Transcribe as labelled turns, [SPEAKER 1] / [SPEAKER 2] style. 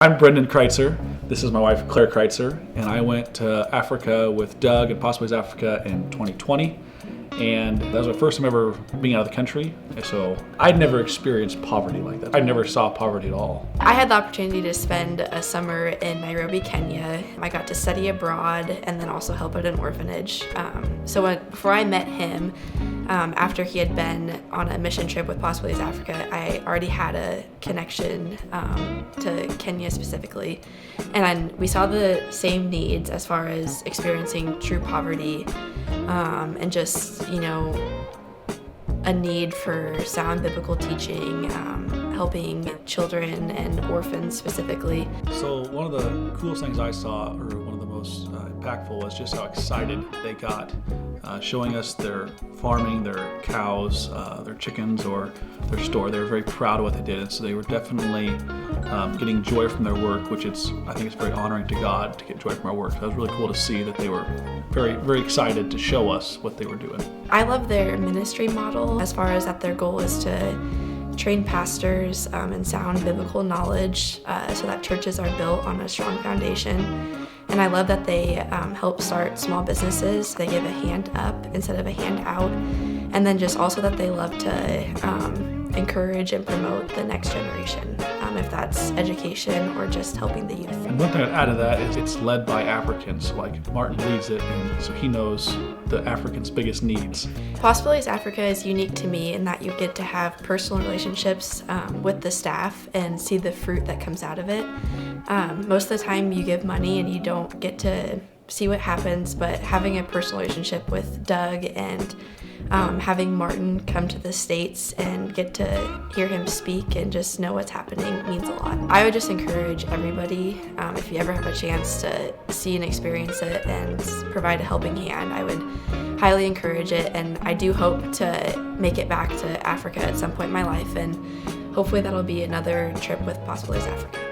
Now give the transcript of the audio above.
[SPEAKER 1] I'm Brenden Kreutzer. This is my wife, Claire Kreutzer, and I went to Africa with Doug and Possibilities Africa in 2020. And that was my first time ever being out of the country. And so I'd never experienced poverty like that. I never saw poverty at all.
[SPEAKER 2] I had the opportunity to spend a summer in Nairobi, Kenya. I got to study abroad and then also help at an orphanage. Before I met him, after he had been on a mission trip with Possibilities Africa, I already had a connection to Kenya specifically. And we saw the same needs as far as experiencing true poverty and just, a need for sound biblical teaching, helping children and orphans specifically.
[SPEAKER 1] So one of the coolest things I saw, or one of the most impactful, was just how excited they got showing us their farming, their cows, their chickens, or their store. They were very proud of what they did, and so they were definitely getting joy from their work, which I think it's very honoring to God to get joy from our work. So it was really cool to see that they were very, very excited to show us what they were doing.
[SPEAKER 2] I love their ministry model as far as that their goal is to train pastors in sound biblical knowledge so that churches are built on a strong foundation. And I love that they help start small businesses. They give a hand up instead of a hand out. And then just also that they love to encourage and promote the next generation, if that's education or just helping the youth.
[SPEAKER 1] And one thing I'd add to that is it's led by Africans. Like Martin leads it, and so he knows the Africans' biggest needs.
[SPEAKER 2] Possibilities Africa is unique to me in that you get to have personal relationships with the staff and see the fruit that comes out of it. Most of the time you give money and you don't get to see what happens, but having a personal relationship with Doug and having Martin come to the States and get to hear him speak and just know what's happening means a lot. I would just encourage everybody, if you ever have a chance to see and experience it and provide a helping hand, I would highly encourage it. And I do hope to make it back to Africa at some point in my life, and hopefully that'll be another trip with Possibilities Africa.